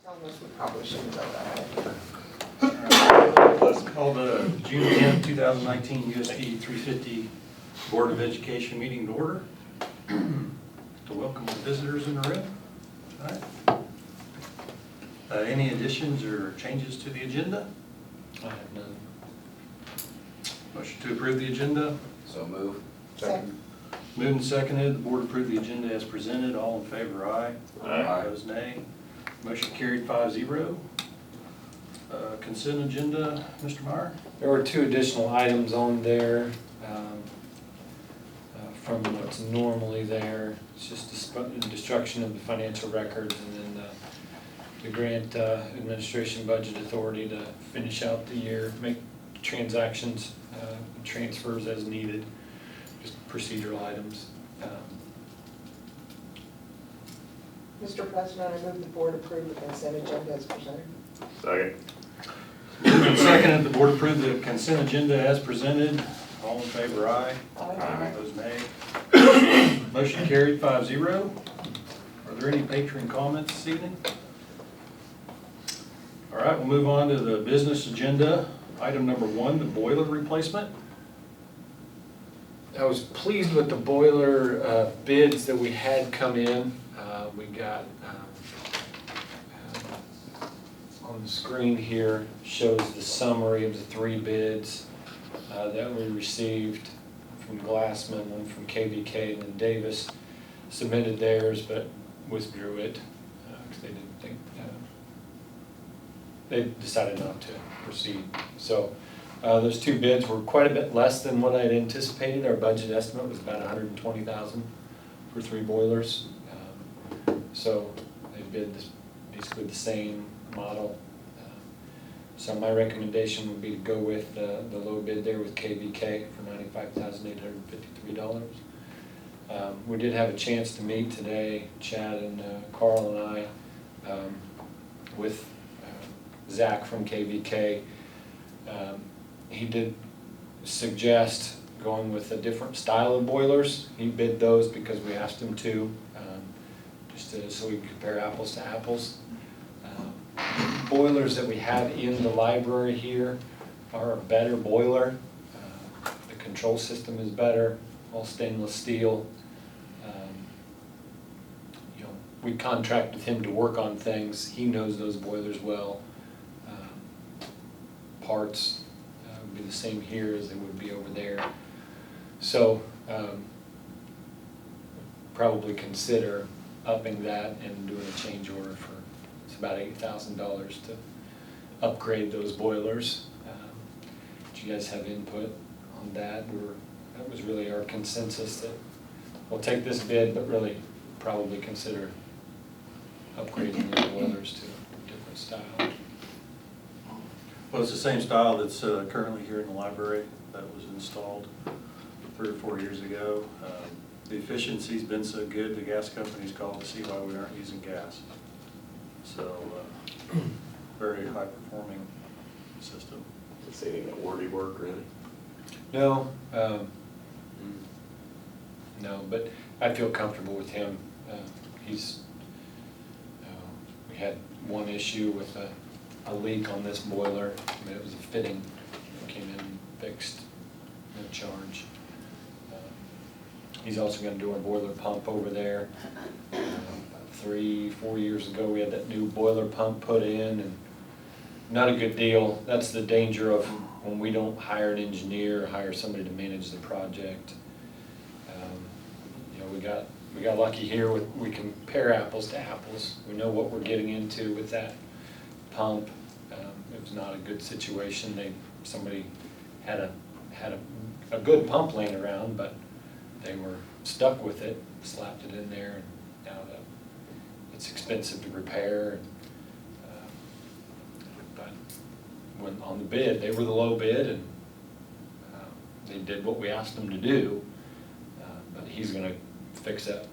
telling us we probably shouldn't go that way. Let's call the June 10th, 2019 USD 350 Board of Education meeting to order. To welcome the visitors in the room. All right. Any additions or changes to the agenda? I have none. Motion to approve the agenda. So move. Second. Moved and seconded. The board approved the agenda as presented. All in favor, aye. Aye. Opposed, nay. Motion carried 5-0. Consent agenda, Mr. Meyer? There were two additional items on there from what's normally there. It's just destruction of the financial records and then the grant administration budget authority to finish out the year, make transactions, transfers as needed, just procedural items. Mr. President, I move the board approve the consent agenda as presented. Second. Moved and seconded. The board approved the consent agenda as presented. All in favor, aye. Aye. Opposed, nay. Motion carried 5-0. Are there any patron comments this evening? All right, we'll move on to the business agenda. Item number 1, the boiler replacement. I was pleased with the boiler bids that we had come in. We got on the screen here shows the summary of the 3 bids that we received from Glassman, one from KVK, and then Davis submitted theirs but withdrew it because they didn't think they decided not to proceed. So those 2 bids were quite a bit less than what I had anticipated. Our budget estimate was about $120,000 for 3 boilers. So they bid basically the same model. So my recommendation would be to go with the low bid there with KVK for $95,853. We did have a chance to meet today, Chad and Carl and I, with Zach from KVK. He did suggest going with a different style of boilers. He bid those because we asked him to, so we can compare apples to apples. Boilers that we have in the library here are a better boiler. The control system is better, all stainless steel. We contract with him to work on things. He knows those boilers well. Parts would be the same here as they would be over there. So probably consider upping that and doing a change order for, it's about $8,000 to upgrade those boilers. Do you guys have input on that? That was really our consensus that we'll take this bid, but really probably consider upgrading the boilers to a different style. Well, it's the same style that's currently here in the library that was installed 3 or 4 years ago. The efficiency's been so good, the gas company's called to see why we aren't using gas. So, very high performing system. Is any warranty work really? No, no, but I feel comfortable with him. We had one issue with a leak on this boiler. I mean, it was a fitting. It came in and fixed, no charge. He's also going to do our boiler pump over there. 3-4 years ago, we had that new boiler pump put in, and not a good deal. That's the danger of when we don't hire an engineer or hire somebody to manage the project. We got lucky here. We compare apples to apples. We know what we're getting into with that pump. It was not a good situation. Somebody had a good pump laying around, but they were stuck with it, slapped it in there, and now it's expensive to repair. But when on the bid, they were the low bid, and they did what we asked them to do. But he's going to fix that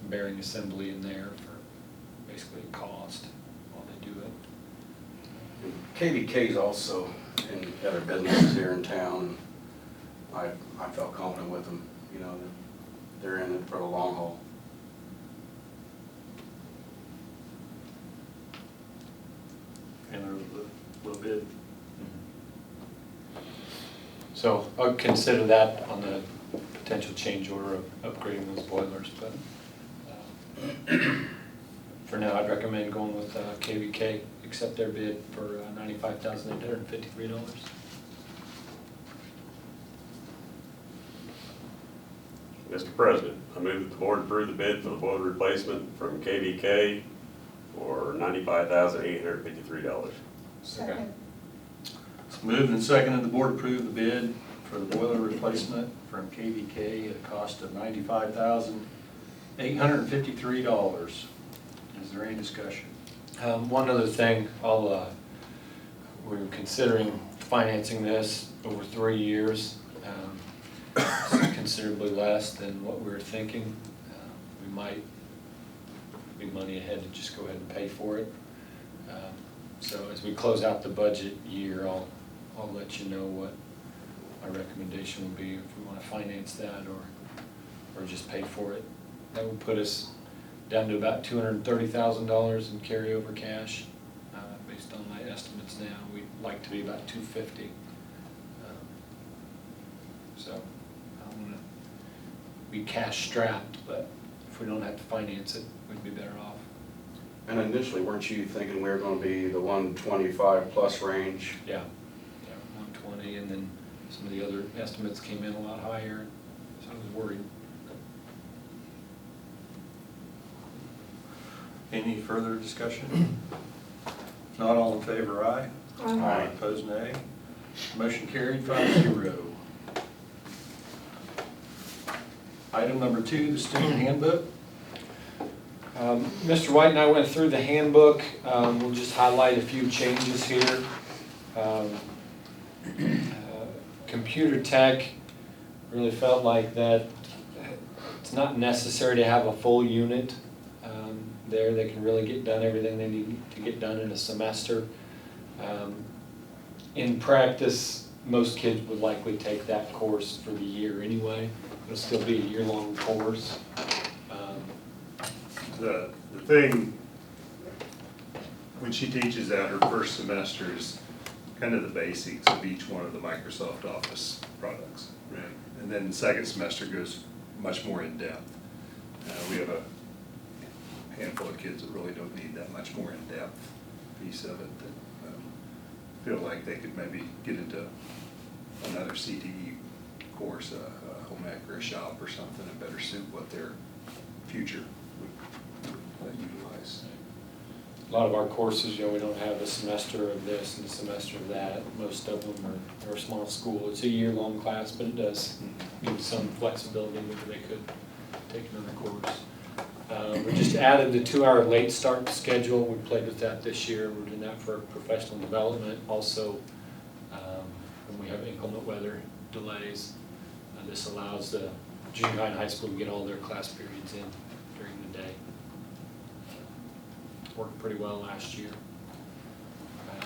bearing assembly in there for basically a cost while they do it. KVK's also in other businesses here in town. I felt confident with them, you know, that they're in it for the long haul. So I'll consider that on the potential change order of upgrading those boilers, but for now, I'd recommend going with KVK, accept their bid for $95,853. Mr. President, I move that the board approve the bid for the boiler replacement from KVK for $95,853. Second. It's moved and seconded, the board approve the bid for the boiler replacement from KVK at a cost of $95,853. Is there any discussion? One other thing, we're considering financing this over 3 years. It's considerably less than what we were thinking. We might be money ahead to just go ahead and pay for it. So as we close out the budget year, I'll let you know what my recommendation would be, if we want to finance that or just pay for it. That would put us down to about $230,000 in carryover cash. Based on my estimates now, we'd like to be about $250,000. So I don't want to be cash strapped, but if we don't have to finance it, we'd be better off. And initially, weren't you thinking we were gonna be the 125 plus range? Yeah, 120, and then some of the other estimates came in a lot higher, so I was worried. Any further discussion? If not, all in favor, aye. Aye. Opposed, nay. Motion carried 5-0. Item number 2, the student handbook. Mr. White and I went through the handbook. We'll just highlight a few changes here. Computer tech, really felt like that it's not necessary to have a full unit there. They can really get done everything they need to get done in a semester. In practice, most kids would likely take that course for the year anyway. It'll still be a year-long course. The thing, when she teaches that, her first semester is kind of the basics of each one of the Microsoft Office products, right? And then the second semester goes much more in depth. We have a handful of kids that really don't need that much more in depth piece of it, that feel like they could maybe get into another CTE course, a home ec or a shop or something, and better suit what their future would utilize. A lot of our courses, we don't have a semester of this and a semester of that. Most of them are a small school. It's a year-long class, but it does give some flexibility whether they could take another course. We just added the 2-hour late start schedule. We played with that this year. We're doing that for professional development. Also, when we have inclement weather delays, this allows the junior high and high school to get all their class periods in during the day. Worked pretty well last year.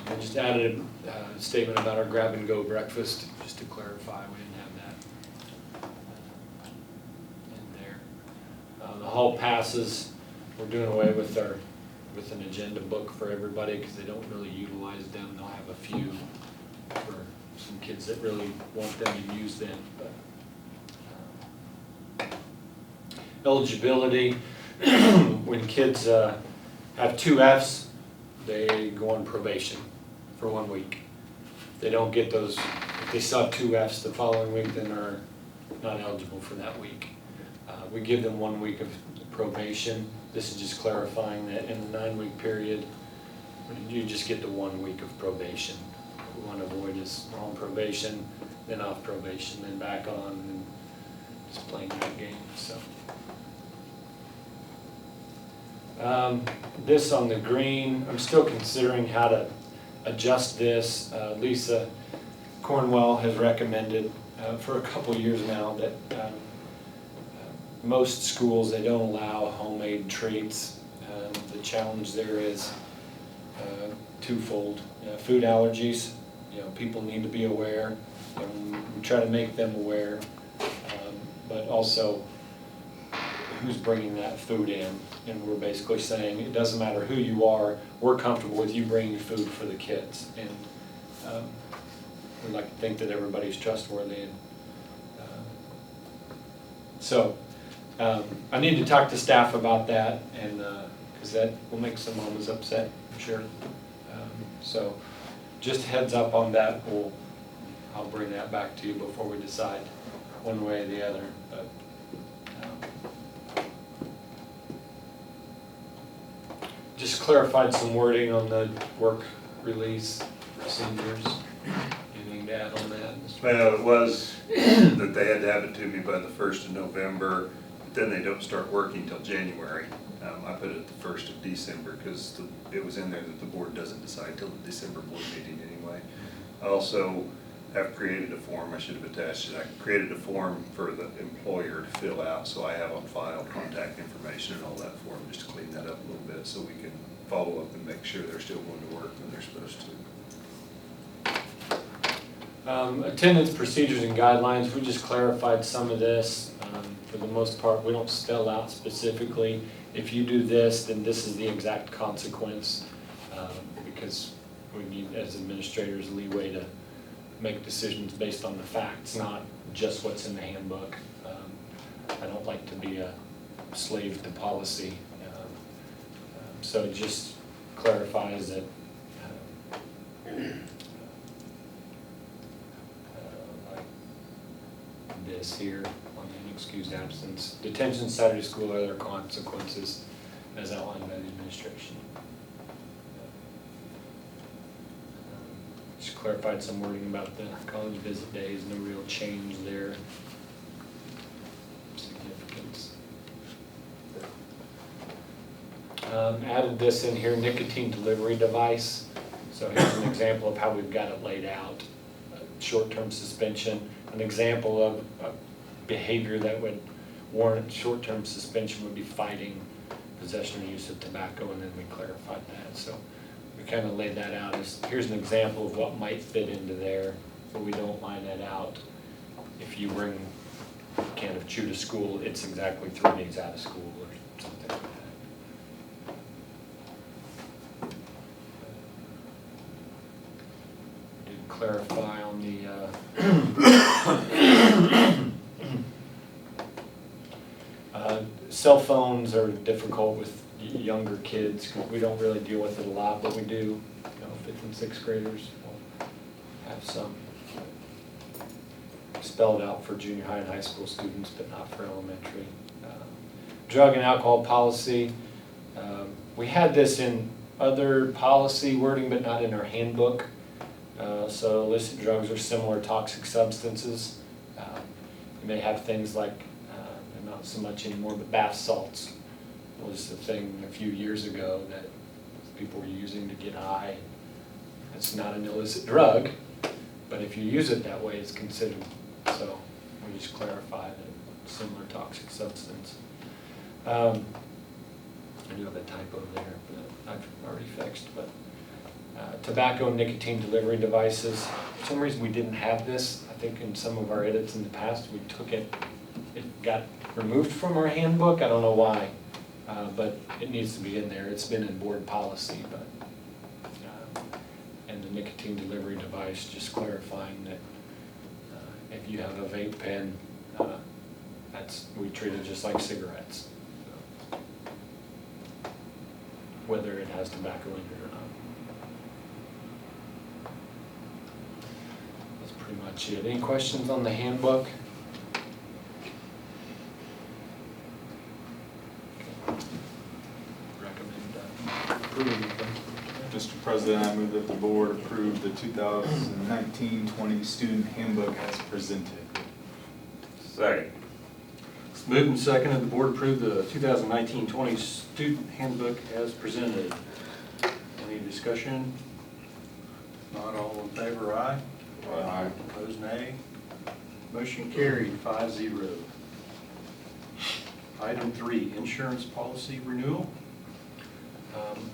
I just added a statement about our grab-and-go breakfast, just to clarify we didn't have that in there. The hall passes, we're doing away with an agenda book for everybody because they don't really utilize them. They'll have a few for some kids that really want them and use them. But eligibility, when kids have 2 Fs, they go on probation for 1 week. If they don't get those, if they still have 2 Fs the following week, then they're not eligible for that week. We give them 1 week of probation. This is just clarifying that in the 9-week period, you just get the 1 week of probation. What we want to avoid is on probation, then off probation, then back on, and just playing that game. So. This on the green, I'm still considering how to adjust this. Lisa Cornwell has recommended for a couple years now that most schools, they don't allow homemade treats. The challenge there is twofold. Food allergies, people need to be aware, and we try to make them aware, but also who's bringing that food in. And we're basically saying it doesn't matter who you are, we're comfortable with you bringing food for the kids. And we like to think that everybody's trustworthy. And, so I need to talk to staff about that, and because that will make some mamas upset, I'm sure. So just a heads up on that. I'll bring that back to you before we decide one way or the other. But just clarified some wording on the work release for seniors. Anything to add on that? Well, it was that they had to have it to me by the 1st of November, but then they don't start working till January. I put it the 1st of December because it was in there that the board doesn't decide till the December board meeting anyway. I also have created a form, I should have attached it, I created a form for the employer to fill out, so I have on file contact information and all that for them, just to clean that up a little bit so we can follow up and make sure they're still going to work when they're supposed to. Attendance procedures and guidelines, we just clarified some of this. For the most part, we don't spell out specifically, if you do this, then this is the exact consequence, because we need, as administrators, leeway to make decisions based on the facts, not just what's in the handbook. I don't like to be a slave to policy. So it just clarifies that like this here on the excused absence, detention, Saturday school, or other consequences as outlined by the administration. Just clarified some wording about the college visit days, no real change there. Significance. Added this in here, nicotine delivery device. So here's an example of how we've got it laid out. Short-term suspension, an example of a behavior that would warrant short-term suspension would be fighting possession or use of tobacco, and then we clarified that. So we kind of laid that out as, here's an example of what might fit into there, but we don't line that out. If you bring a can of chew to school, it's exactly 3 days out of school or something like that. Did clarify on the cell phones are difficult with younger kids, because we don't really deal with it a lot, but we do, you know, 5th and 6th graders will have some spelled out for junior high and high school students, but not for elementary. Drug and alcohol policy, we had this in other policy wording, but not in our handbook. So illicit drugs are similar toxic substances. You may have things like, not so much anymore, but bath salts was the thing a few years ago that people were using to get high. It's not an illicit drug, but if you use it that way, it's considered. So we just clarify that similar toxic substance. I do have a typo there, but I've already fixed. But tobacco and nicotine delivery devices. For some reason, we didn't have this. I think in some of our edits in the past, we took it. It got removed from our handbook. I don't know why. But it needs to be in there. It's been in board policy, but and the nicotine delivery device, just clarifying that if you have a vape pen, we treat it just like cigarettes, so, whether it has tobacco in it or not. That's pretty much it. Any questions on the handbook? Mr. President, I move that the board approve the 2019-20 student handbook as presented. Second. It's moved and seconded, the board approved the 2019-20 student handbook as presented. Any discussion? Not all in favor, aye? Aye. Opposed, nay. Motion carried, 5-0. Item 3, insurance policy renewal.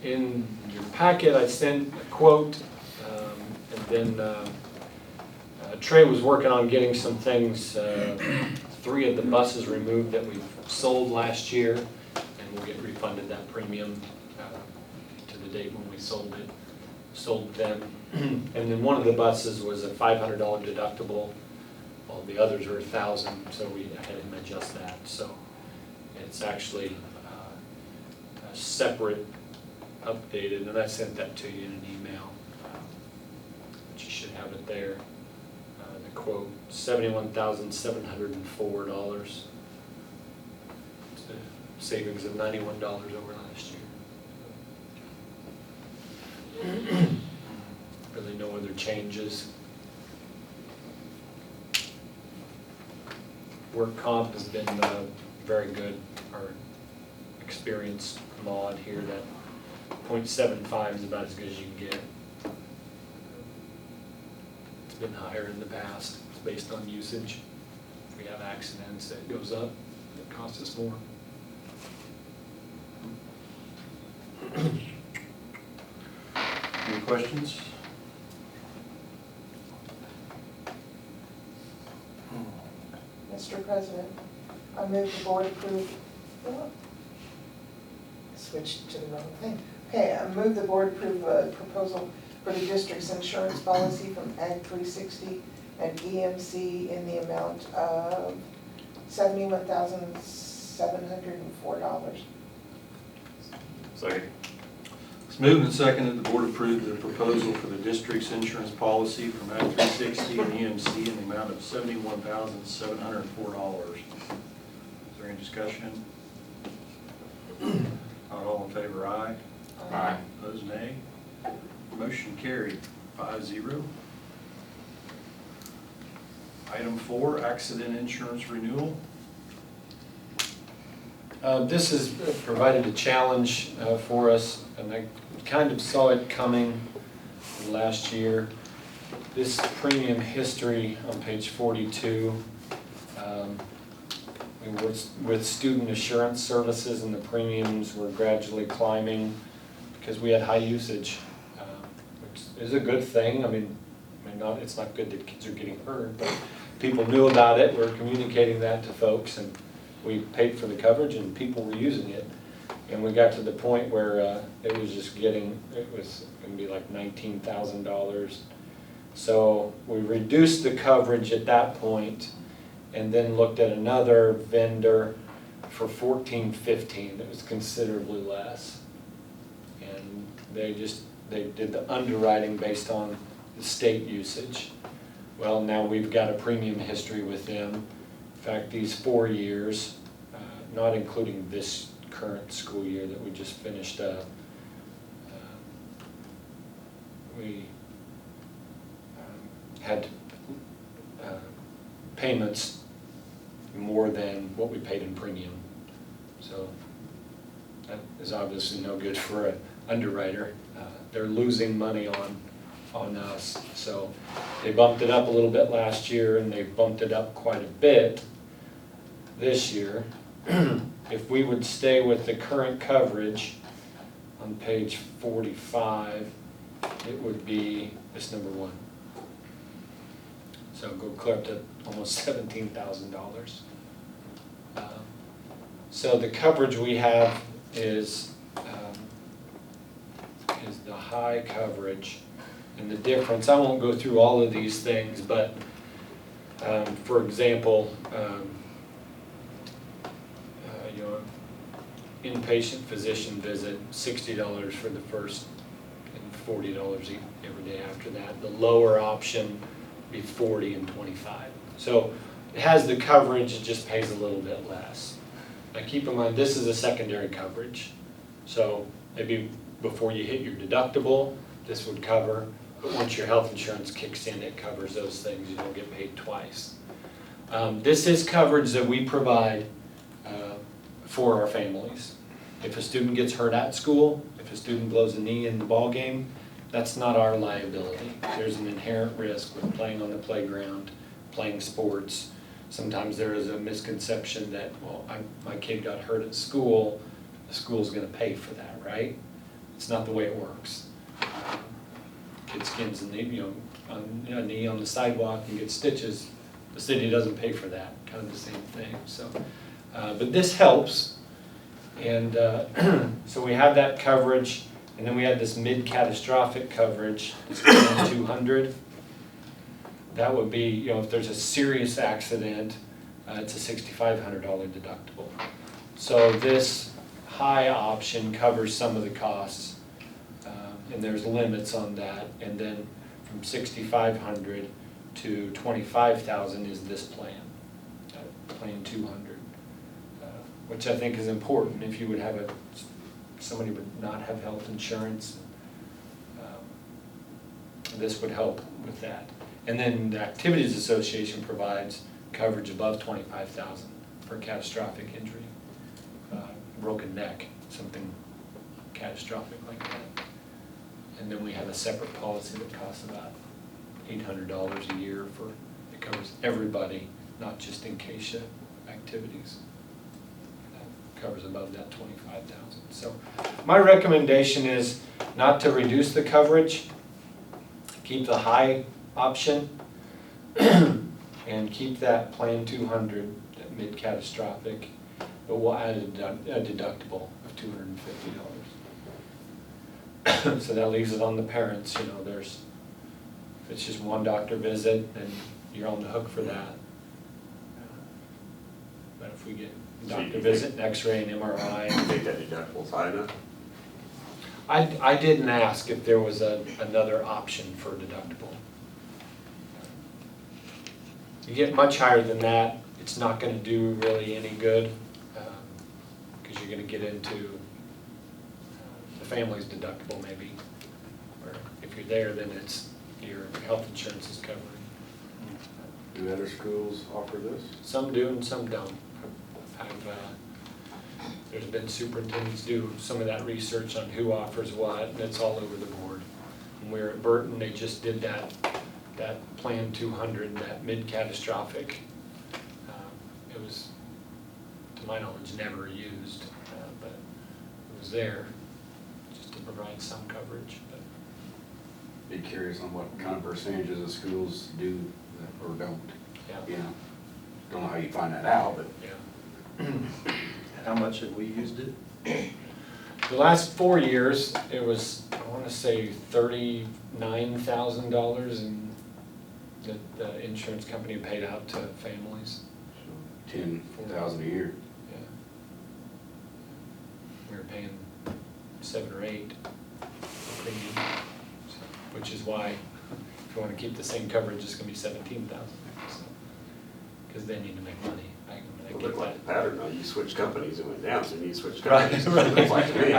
In your packet, I sent a quote, and then Trey was working on getting some things, 3 of the buses removed that we sold last year, and we'll get refunded that premium to the date when we sold it. sold them. And then one of the buses was a $500 deductible, while the others were $1,000, so we had him adjust that. So it's actually a separate, updated, and I sent that to you in an email. But you should have it there. The quote, $71,704. It's a savings of $91 over last year. Really no other changes. Work comp has been very good. Our experienced mod here, that .75 is about as good as you can get. It's been higher in the past. It's based on usage. If we have accidents, it goes up. It costs us more. Any questions? Mr. President, I move the board approve, oh, I switched to the wrong thing. Okay, I move the board approve a proposal for the district's insurance policy from Ag 360 and EMC in the amount of $71,704. Second. It's moved and seconded the board approve the proposal for the district's insurance policy from Act 360 and EMC in the amount of $71,704. Is there any discussion? Not all in favor, aye. Aye. Opposed, nay. Motion carried, 5-0. Item 4, accident insurance renewal. This has provided a challenge for us, and I kind of saw it coming last year. This premium history on page 42, we were with student assurance services, and the premiums were gradually climbing because we had high usage, which is a good thing. I mean, it's not good that kids are getting hurt, but people knew about it. We're communicating that to folks, and we paid for the coverage and people were using it. And we got to the point where it was going to be like $19,000. So we reduced the coverage at that point and then looked at another vendor for $14.15. It was considerably less. And they did the underwriting based on the state usage. Well, now we've got a premium history with them. In fact, these 4 years, not including this current school year that we just finished up, we had payments more than what we paid in premium. So that is obviously no good for an underwriter. They're losing money on us. So they bumped it up a little bit last year, and they bumped it up quite a bit this year. If we would stay with the current coverage on page 45, it would be this number 1. So go clear up to almost $17,000. So the coverage we have is the high coverage, and the difference, I won't go through all of these things, but for example, inpatient physician visit, $60 for the first and $40 every day after that. The lower option would be $40 and $25. So it has the coverage, it just pays a little bit less. Now keep in mind, this is a secondary coverage. So maybe before you hit your deductible, this would cover, but once your health insurance kicks in, it covers those things. You don't get paid twice. This is coverage that we provide for our families. If a student gets hurt at school, if a student blows a knee in the ball game, that's not our liability. There's an inherent risk with playing on the playground, playing sports. Sometimes there is a misconception that, well, my kid got hurt at school, the school's going to pay for that, right? It's not the way it works. Kid skins a knee, a knee on the sidewalk and gets stitches. The city doesn't pay for that. Kind of the same thing. So, but this helps, and so we have that coverage. And then we had this mid-catastrophic coverage, this plan 200. That would be, you know, if there's a serious accident, it's a $6,500 deductible. So this high option covers some of the costs, and there's limits on that. And then from 6,500 to 25,000 is this plan, plan 200, which I think is important. If you would have somebody would not have health insurance, this would help with that. And then the Activities Association provides coverage above 25,000 for catastrophic injury, broken neck, something catastrophic like that. And then we have a separate policy that costs about $800 a year for, it covers everybody, not just in case activities. That covers above that 25,000. So my recommendation is not to reduce the coverage, keep the high option, and keep that plan 200, that mid-catastrophic, but we'll add a deductible of $250. So that leaves it on the parents, you know, if it's just one doctor visit, then you're on the hook for that. But if we get doctor visit, an x-ray, and MRI. I think that deductible's high enough. I didn't ask if there was another option for deductible. You get much higher than that, it's not going to do really any good, because you're going to get into the family's deductible maybe. Or if you're there, then it's your health insurance is covering. Do other schools offer this? Some do and some don't. There's been superintendents do some of that research on who offers what, and it's all over the board. When we were at Burton, they just did that plan 200, that mid-catastrophic. It was, to my knowledge, never used, but it was there just to provide some coverage. But Be curious on what kind of percentages of schools do or don't. yeah, You know, don't know how you find that out, but yeah. How much have we used it? The last 4 years, it was, I want to say, $39,000 in that the insurance company paid out to families. 10,000 a year. Yeah. We were paying 7 or 8 premium, which is why if you want to keep the same coverage, it's going to be 17,000. Because they need to make money. It looked like the pattern, though. You switch companies, it went down, so you switch Right, companies. right. It looks like to me.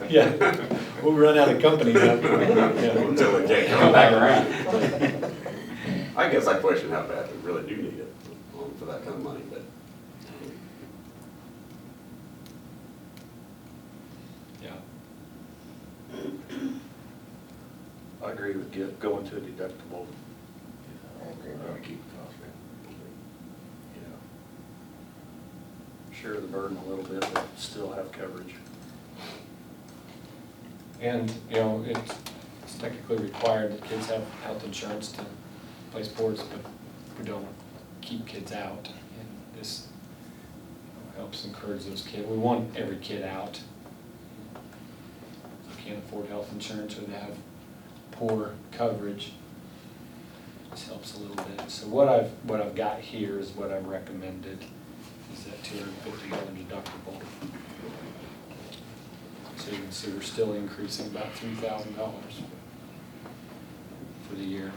Yeah, we'll run out of companies. Until it can't come back around. I guess I question how bad we really do need it for that kind of money, but. Yeah. I agree with going to a deductible. I agree. Keep the cost down. You know, share the burden a little bit, but still have coverage. And, you know, it's technically required that kids have health insurance to play sports, but we don't keep kids out. And this helps encourage those kids. We want every kid out. If you can't afford health insurance or they have poor coverage, this helps a little bit. So what I've got here is what I've recommended, is that $250 deductible. So you can see we're still increasing about $3,000 for the year.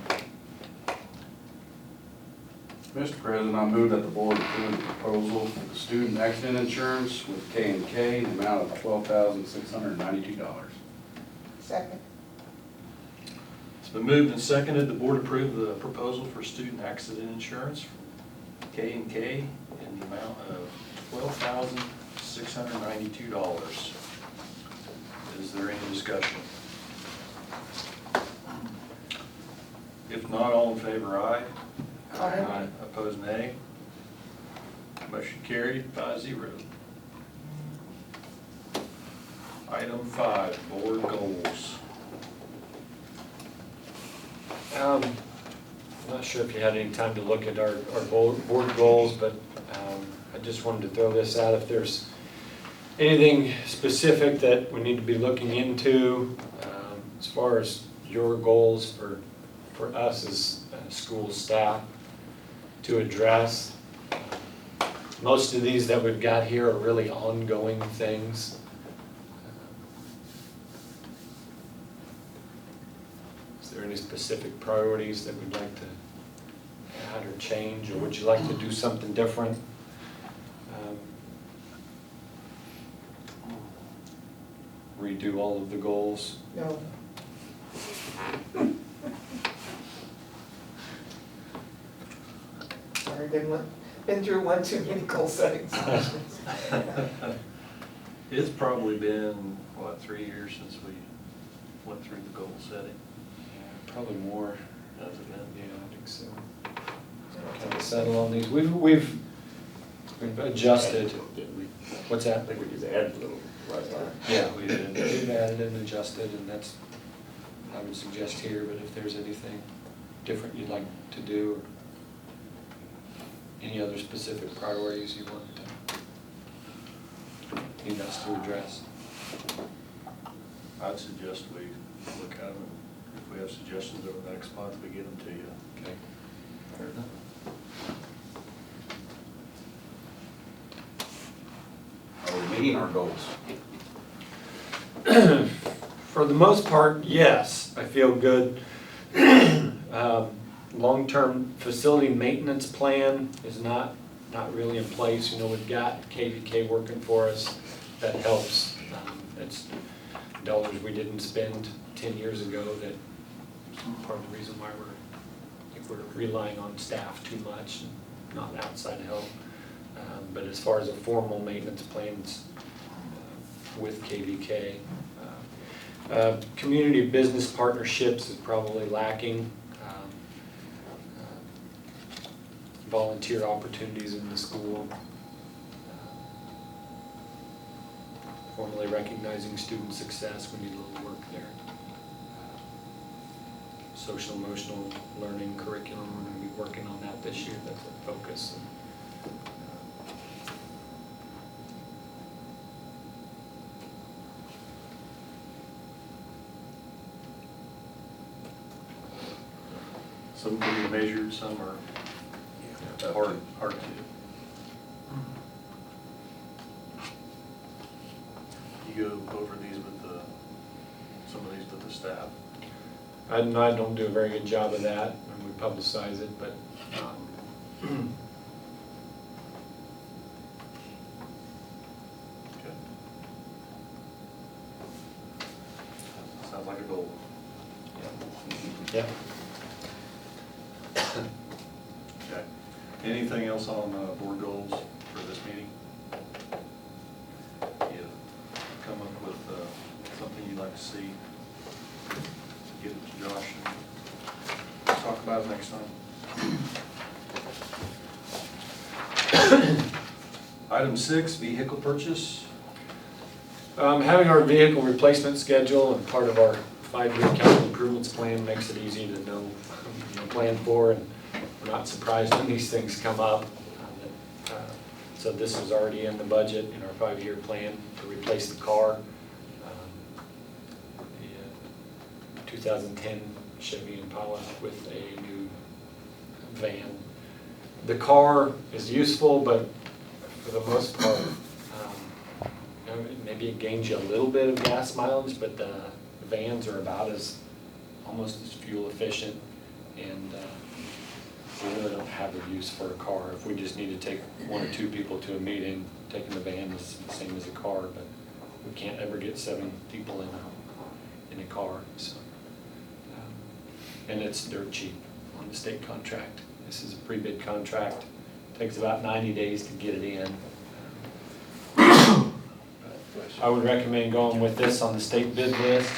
Mr. President, I move that the board approve the proposal for the student accident insurance with K&K in the amount of $12,692. Second. It's been moved and seconded, the board approve the proposal for student accident insurance from K&K in the amount of $12,692. Is there any discussion? If not, all in favor, aye. Aye. Opposed, nay. Motion carried, 5-0. Item 5, board goals. I'm not sure if you had any time to look at our board goals, but I just wanted to throw this out. If there's Anything specific that we need to be looking into as far as your goals for us as school staff to address? Most of these that we've got here are really ongoing things. Is there any specific priorities that we'd like to add or change, or would you like to do something different? Redo all of the goals? No. Sorry, been through one too many goal setting sessions. It's probably been, what, 3 years since we went through the goal setting? Probably more. Has it been? Yeah, I think so. Kind of settle on these. We've adjusted. Didn't we? What's I that? think we just added a little last time. Yeah, we did. We've added and adjusted, and that's, I would suggest here, but if there's anything different you'd like to do, or any other specific priorities you want to need us to address. I'd suggest we look at them, and if we have suggestions over the next month, we get them to you. Okay. Fair enough. Are we meeting our goals? For the most part, yes, I feel good. Long-term facility maintenance plan is not really in place. You know, we've got KVK working for us. That helps. It's dollars we didn't spend 10 years ago that part of the reason why we're relying on staff too much and not outside help. But as far as a formal maintenance plans with KVK, community business partnerships is probably lacking. Volunteer opportunities in the school. Formally recognizing student success, we need a little work there. Social emotional learning curriculum, we're going to be working on that this year. That's a focus. Some can be measured, some are hard to. You go over these with some of these with the staff. I don't do a very good job of that, and we publicize it, but Okay. Sounds like a goal. yeah. Okay. Anything else on board goals for this meeting? You come up with something you'd like to see, give it to Josh and talk about it next time. Item 6, vehicle purchase. Having our vehicle replacement schedule and part of our 5-year capital improvements plan makes it easy to know, plan for, and we're not surprised when these things come up. So this is already in the budget in our 5-year plan to replace the car. The 2010 Chevy Impala with a new van. The car is useful, but for the most part, maybe it gains you a little bit of gas mileage, but the vans are about almost as fuel efficient, and we really don't have a use for a car. If we just need to take 1 or 2 people to a meeting, taking the van is the same as a car, but we can't ever get 7 people in a car. So, and it's dirt cheap on the state contract. This is a pre-bid contract. Takes about 90 days to get it in. I would recommend going with this on the state bid list.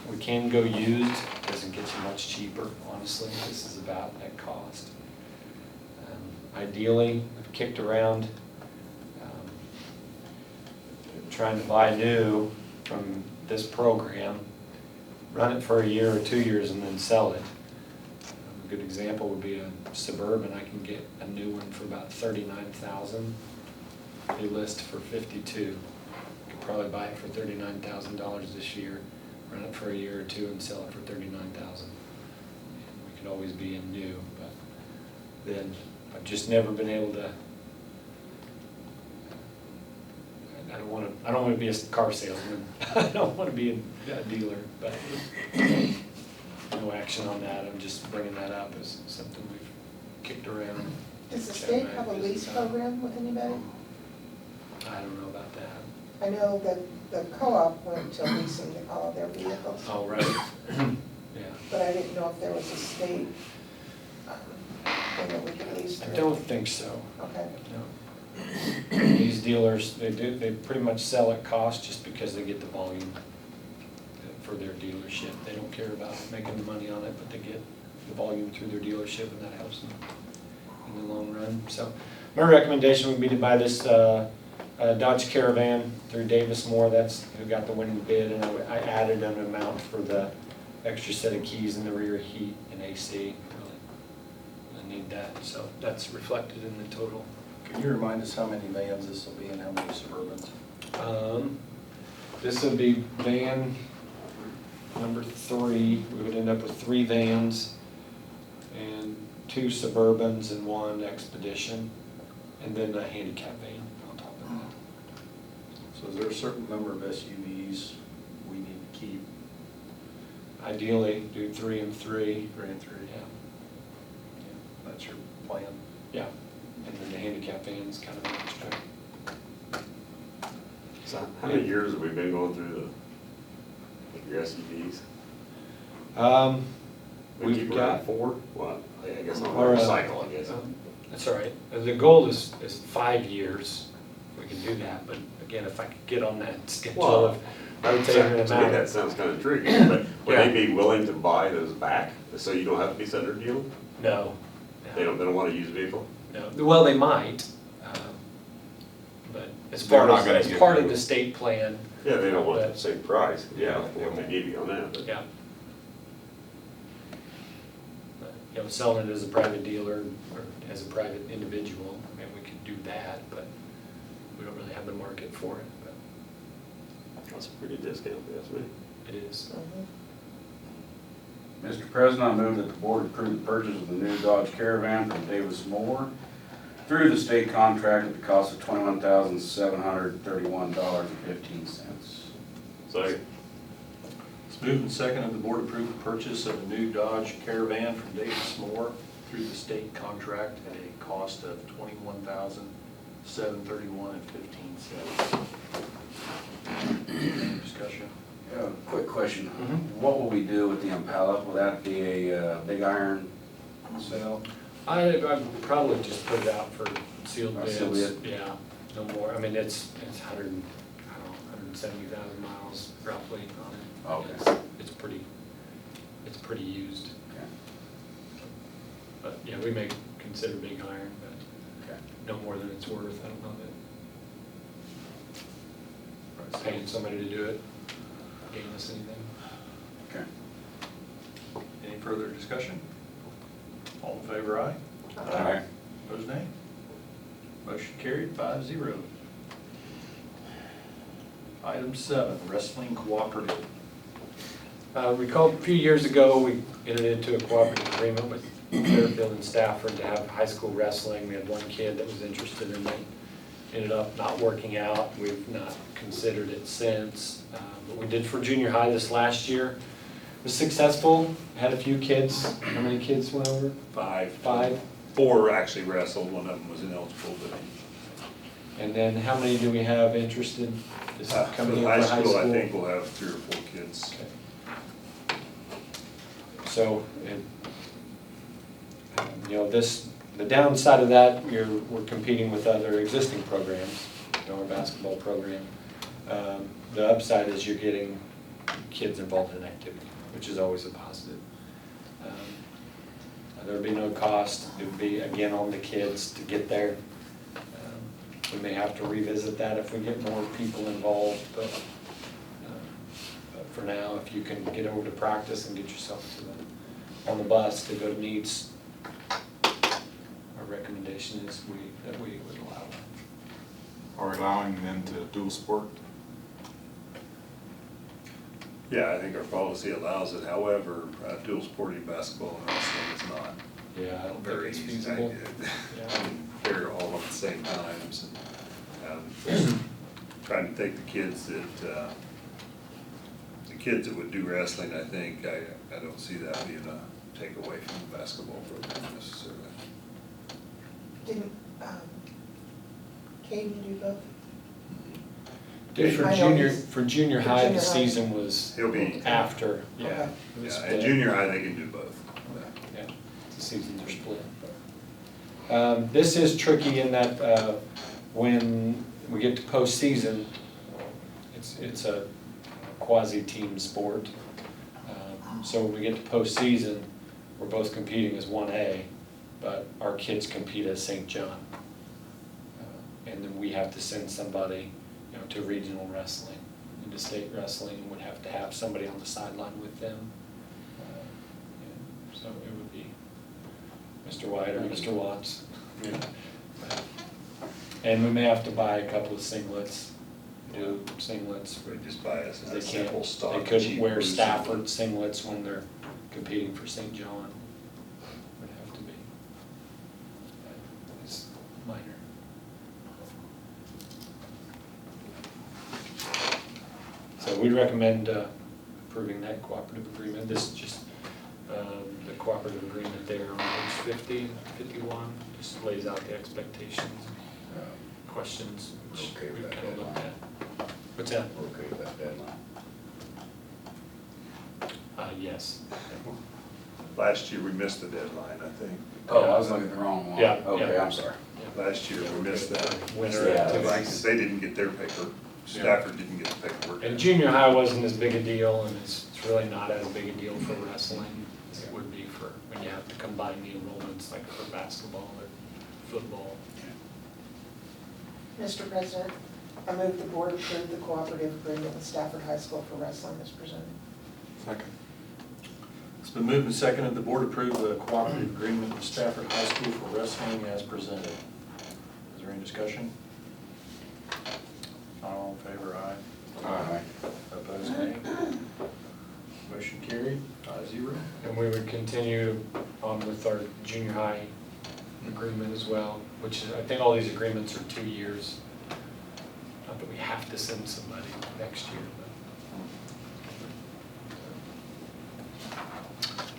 We can go used. It doesn't get you much cheaper, honestly. This is about that cost. Ideally, I've kicked around trying to buy new from this program, run it for a year or 2 years, and then sell it. A good example would be a Suburban. I can get a new one for about $39,000. they list for 52. Could probably buy it for $39,000 this year, run it for a year or two and sell it for $39,000. We could always be in new, but then I've just never been able to. I don't want to be a car salesman. I don't want to be a dealer, but no action on that. I'm just bringing that up as something we've kicked around. Does the state have a lease program with anybody? I don't know about that. I know that the co-op went to leasing all of their vehicles, Oh, right. Yeah. but I didn't know if there was a state thing that we could lease I through. don't think so. Okay. No. These dealers, they pretty much sell at cost just because they get the volume for their dealership. They don't care about making the money on it, but they get the volume through their dealership, and that helps them in the long run. So my recommendation would be to buy this Dodge Caravan through Davis Moore. That's who got the winning bid, and I added an amount for the extra set of keys in the rear, heat and AC. Really need that, so that's reflected in the total. Can you remind us how many vans this will be and how many Suburbans? This would be van number 3. We would end up with 3 vans and 2 Suburbans and 1 Expedition, and then a handicap van on top of that. So is there a certain number of SUVs we need to keep? Ideally, do 3 and 3. 3 and 3? Yeah. That's your plan? Yeah, and then the handicap van's kind of an extra. So how many years have we been going through your SUVs? We We've keep got. around 4? Well, I guess on Or, every cycle, I guess. That's all right. The goal is 5 years. We can do that, but again, if I could get on that schedule Well, of rotating them To me, that out. sounds kind of intriguing, but would Yeah. they be willing to buy those back, so you don't have to be sent their deal? No. They don't want to use a vehicle? No, well, they might, but as They're part not of, gonna as give part of you- the state plan, Yeah, they don't want But- the same price, yeah, Yeah. what they gave you on that, but. yeah. But, you know, selling it as a private dealer or as a private individual, I mean, we could do that, but we don't really have the market for it, but That's a pretty discount, that's me. it is. Mhm. Mr. President, I move that the board approve the purchase of the new Dodge Caravan from Davis Moore through the state contract at the cost of $21,731.15. So, It's moved and seconded, the board approve the purchase of a new Dodge Caravan from Davis Moore through the state contract at a cost of $21,731.15. Discussion? Quick question. Mhm. What will we do with the Impala? Will that be a big iron sale? I'd probably just put it out for sealed bids. Sealed bid? Yeah, no more. I mean, it's 170,000 miles roughly on it. Okay. It's pretty used. Okay. But yeah, we may consider big iron, but Okay. no more than it's worth. I don't know that paying somebody to do it gain us anything. Okay. Any further discussion? All in favor, aye? Aye. Opposed, nay? Motion carried, 5-0. Item 7, wrestling cooperative. Recall a few years ago, we entered into a cooperative agreement with Fairfield and Stafford to have high school wrestling. We had one kid that was interested in it. Ended up not working out. We've not considered it since. But we did for junior high this last year. It was successful. Had a few kids. How many kids went over? 5. 5. 4 actually wrestled, one of them was ineligible, but And then how many do we have interested this for coming in the for high high school? school, I think we'll have 3 or 4 kids. Okay. So, you know, the downside of that, we're competing with other existing programs, you know, our basketball program. The upside is you're getting kids involved in activity, which is always a positive. There'd be no cost, it would be, again, on the kids to get there. We may have to revisit that if we get more people involved, but for now, if you can get over to practice and get yourself on the bus to go to meets, our recommendation is that we would allow it. or allowing them to dual sport? Yeah, I think our policy allows it, however, dual sporting basketball and wrestling is not Yeah, I don't think very it's easy. feasible. I mean, they're all at the same times, and trying to take the kids that would do wrestling, I think, I don't see that being a takeaway from the basketball program necessarily. Didn't, Caden do both? Did for I know junior, he's- for junior for high, junior the high. season was He'll be, after, yeah. Okay. it was yeah, split. in junior high, they can do both. Yeah, the seasons are split. This is tricky in that when we get to postseason, it's a quasi-team sport. So when we get to postseason, we're both competing as 1A, but our kids compete as St. John. And then we have to send somebody, to regional wrestling, into state wrestling, and would have to have somebody on the sideline with them. And so it would be Mr. White or Mr. Watts. Yeah. And we may have to buy a couple of singlets, blue singlets. We just buy us They a simple can't, stock. they couldn't cheap wear blue Stafford singlets when they're competing for St. John. Would have to be. But it's minor. So we'd recommend approving that cooperative agreement. This is just the cooperative agreement there on page 50, 51, just lays out the expectations, questions, which Okay with we've that kind of looked deadline. at. What's that? We're okay with that deadline. Yes. Last year, we missed the deadline, I think. Oh, I was looking at the wrong one. Yeah, Okay, yeah. I'm sorry. Last year, we missed that. Winter Yeah, Because activities. they didn't get their paper, Stafford didn't get the paperwork. And junior high wasn't as big a deal, and it's really not as big a deal for wrestling as it would be for when you have to combine the enrollments, like for basketball or football. Mr. President, I move the board approve the cooperative agreement with Stafford High School for wrestling as presented. Second. It's been moved and seconded, the board approve the cooperative agreement with Stafford High School for wrestling as presented. Is there any discussion? All in favor, aye. Aye. Opposed, nay. Motion carried, 5-0. And we would continue on with our junior high agreement as well, which is, I think all these agreements are 2 years. Not that we have to send somebody next year,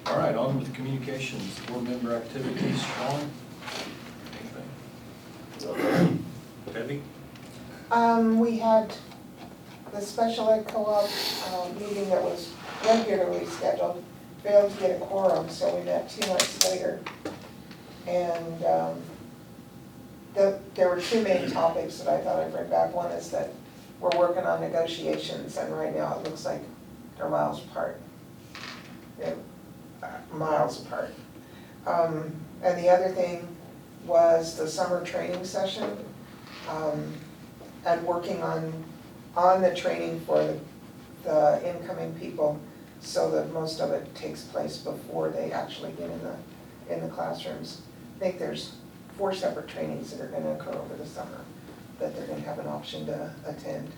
All right, on with communications, board member activities, Sean? Anything? Debbie? We had the special ed co-op meeting that was regularly scheduled, failed to get a quorum, so we met 2 nights later. And there were 2 main topics that I thought I'd bring back. One is that we're working on negotiations, and right now it looks like they're miles apart. They're miles apart. And the other thing was the summer training session, and working on the training for the incoming people so that most of it takes place before they actually get in the classrooms. I think there's 4 separate trainings that are gonna occur over the summer that they're gonna have an option to attend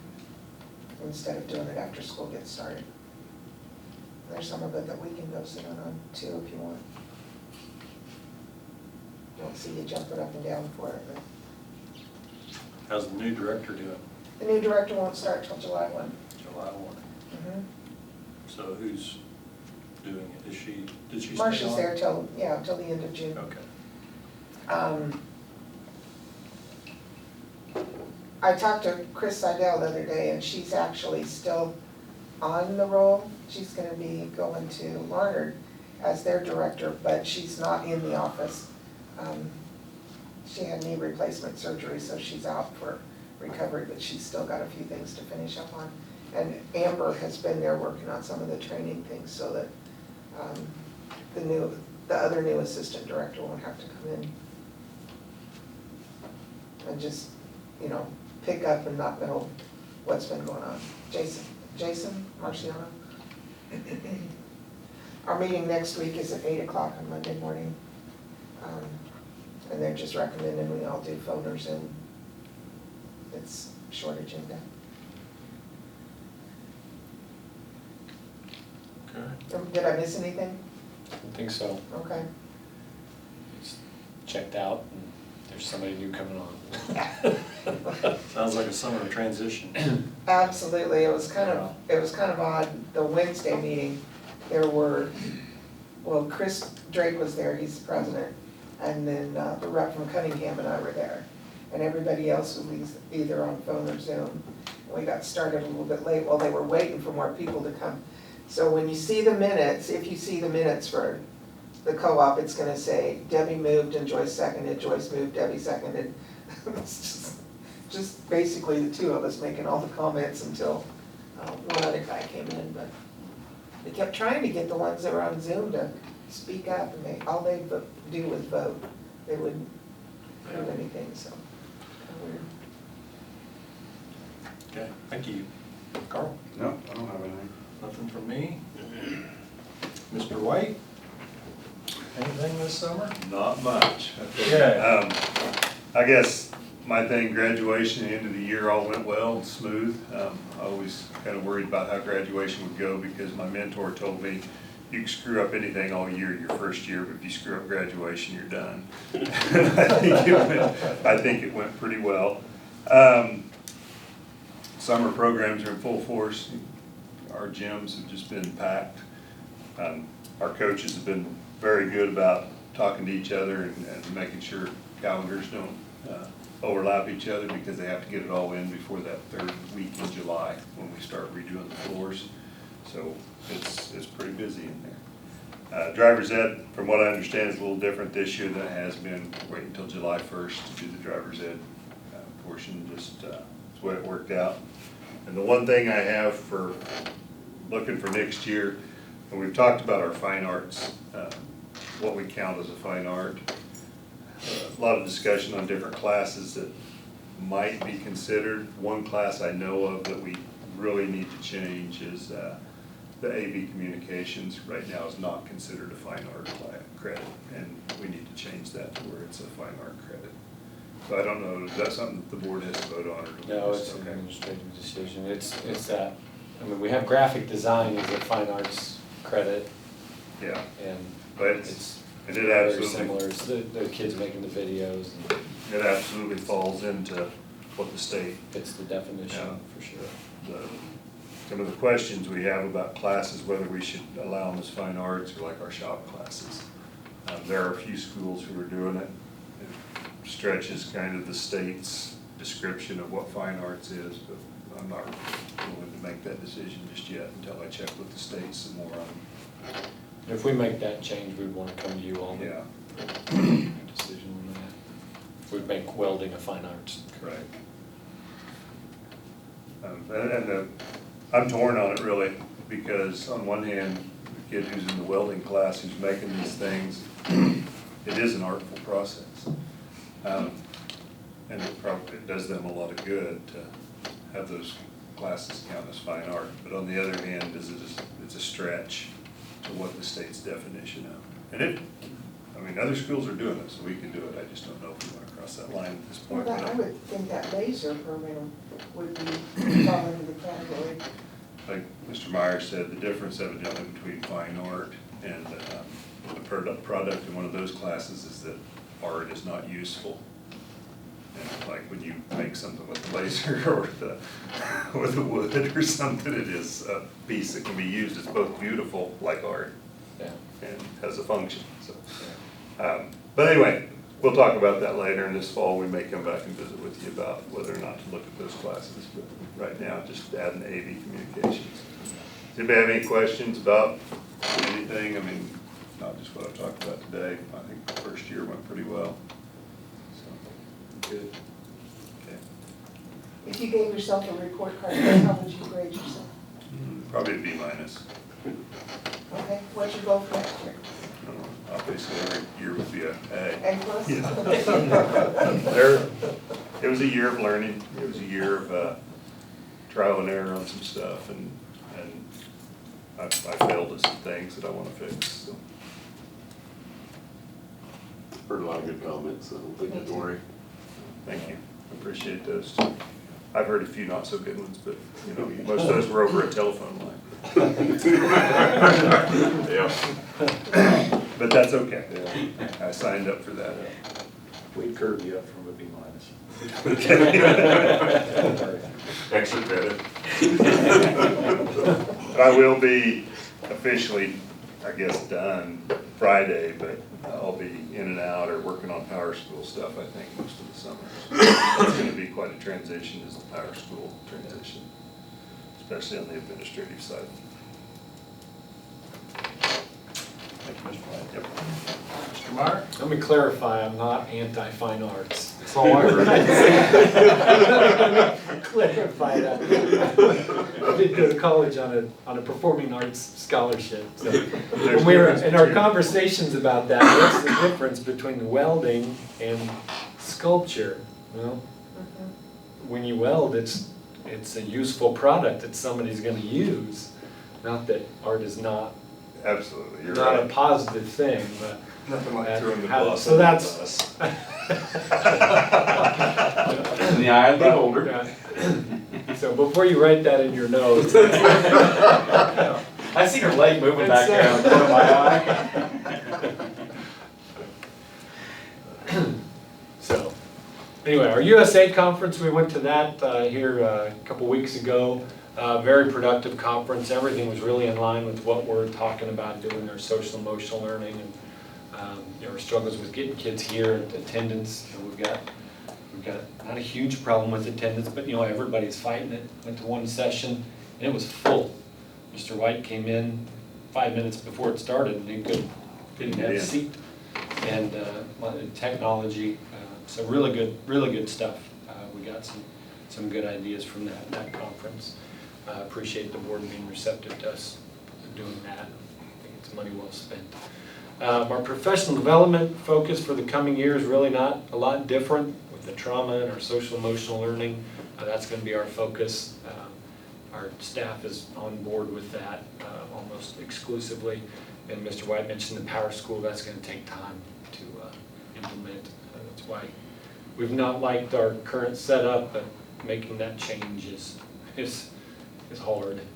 instead of doing it after school gets started. There's some of it that we can go sit in on too if you want. Don't see you jumping up and down for it, but How's the new director doing? the new director won't start till July 1. July 1. Mhm. So who's doing it? Did she stay on? Marcia's there till the end of June. Okay. I talked to Chris Seidel the other day, and she's actually still on the roll. She's gonna be going to Larned as their director, but she's not in the office. She had knee replacement surgery, so she's out for recovery, but she's still got a few things to finish up on. And Amber has been there working on some of the training things so that the other new assistant director won't have to come in and just, pick up and not know what's been going on. Jason, Marciano? Our meeting next week is at 8 o'clock on Monday morning. And they're just recommending we all do phone or Zoom. it's short agenda. Okay. Did I miss anything? I don't think so. Okay. It's checked out and there's somebody new coming on. Sounds like a summer transition. Absolutely, it was kind of odd, the Wednesday meeting, there were, well, Chris Drake was there, he's the president, and then the rep from Cunningham and I were there, and everybody else was either on phone or Zoom. We got started a little bit late while they were waiting for more people to come. So when you see the minutes, if you see the minutes for the co-op, it's gonna say Debbie moved and Joyce seconded, Joyce moved, Debbie seconded. It's just basically the two of us making all the comments until one other guy came in, but we kept trying to get the ones that were on Zoom to speak up, and all they'd do was vote. They wouldn't do anything, so. Weird. Okay, thank you. Carl? No, I don't have anything. Nothing from me. Mr. White? Anything this summer? Not much. Okay. I guess my thing, graduation, the end of the year all went well, smooth. I was kind of worried about how graduation would go because my mentor told me you can screw up anything all year your first year, but if you screw up graduation, you're done. I think it went pretty well. Summer programs are in full force. Our gyms have just been packed. Our coaches have been very good about talking to each other and making sure calendars don't overlap each other because they have to get it all in before that third week in July when we start redoing the floors. So it's pretty busy in there. Driver's ed, from what I understand, is a little different this year than it has been. Waiting until July 1st to do the driver's ed portion, just the way it worked out. And the one thing I have for looking for next year, and we've talked about our fine arts, what we count as a fine art. A lot of discussion on different classes that might be considered. One class I know of that we really need to change is the AV communications. Right now is not considered a fine art credit, and we need to change that to where it's a fine art credit. So I don't know, is that something that the board has to vote on? Or No, it's an administrative decision. It's that, I mean, we have graphic design as a fine arts credit, Yeah, and but it's and it very absolutely, similar. It's the kids making the videos, and it absolutely falls into what the state, fits the definition Yeah. for sure. some of the questions we have about classes, whether we should allow them as fine arts or like our shop classes. There are a few schools who are doing it. It stretches kind of the state's description of what fine arts is, but I'm not willing to make that decision just yet until I check with the state some more on If we make that change, we'd want to come to you all. it. Yeah, Decision on that. If we make welding a fine arts. correct. I'm torn on it really, because on one hand, the kid who's in the welding class who's making these things, it is an artful process. And it does them a lot of good to have those classes count as fine art. But on the other hand, it's a stretch to what the state's definition of. And other schools are doing it, so we can do it. I just don't know if we want to cross that line at this point. Well, I would think that laser program would be fall into the category. Like Mr. Meyer said, the difference evidently between fine art and the product in one of those classes is that art is not useful. And like when you make something with a laser or with a wood or something, it is a piece that can be used. It's both beautiful, like art, Yeah. and has a function. So, but anyway, we'll talk about that later. And this fall, we may come back and visit with you about whether or not to look at those classes. But right now, just add an AV communications. Does anybody have any questions about anything? I mean, not just what I've talked about today. I think the first year went pretty well. So, good. Okay. If you gave yourself a report card, how would you grade yourself? Probably a B minus. Okay, what's your goal for next year? Obviously, every year would be a A. A plus? It was a year of learning. It was a year of trial and error on some stuff, and I failed at some things that I want to fix. So. Heard a lot of good comments, so I don't think you have to worry. Thank you. I appreciate those too. I've heard a few not so good ones, but, you know, most of those were over a telephone line. Yeah. But that's okay. I signed up for that. We'd curve you up from a B-. Extra credit. I will be officially, I guess, done Friday, but I'll be in and out or working on power school stuff, I think, most of the summer. So it's gonna be quite a transition as the power school transition, especially on the administrative side. Thank you, Mr. White. Yep. Mr. Meyer? Let me clarify, I'm not anti-fine arts. That's all I heard. Clarify that. I did go to college on a performing arts scholarship, so. When we were, in our conversations about that, what's the difference between welding and sculpture? Well, when you weld, it's a useful product that somebody's gonna use. Not that art is not Absolutely, you're a right. positive thing, but. Nothing like that- throwing the how- boss so under the that's- bus. In the eye of the beholder. Yeah. So before you write that in your notes. I see her leg moving back there in the corner of my eye. So, anyway, our USA conference, we went to that here a couple weeks ago. Very productive conference. Everything was really in line with what we're talking about doing, our social emotional learning and you know, our struggles with getting kids here, attendance. You know, we've got not a huge problem with attendance, but you know, everybody's fighting it. Went to one session and it was full. Mr. White came in 5 minutes before it started and he didn't have a seat. And technology, so really good stuff. We got some good ideas from that conference. Appreciate the board being receptive to us doing that. I think it's money well spent. Our professional development focus for the coming year is really not a lot different with the trauma and our social emotional learning. That's going to be our focus. Our staff is on board with that almost exclusively. And Mr. White mentioned the power school. That's going to take time to implement. That's why we've not liked our current setup, but making that change is hard, and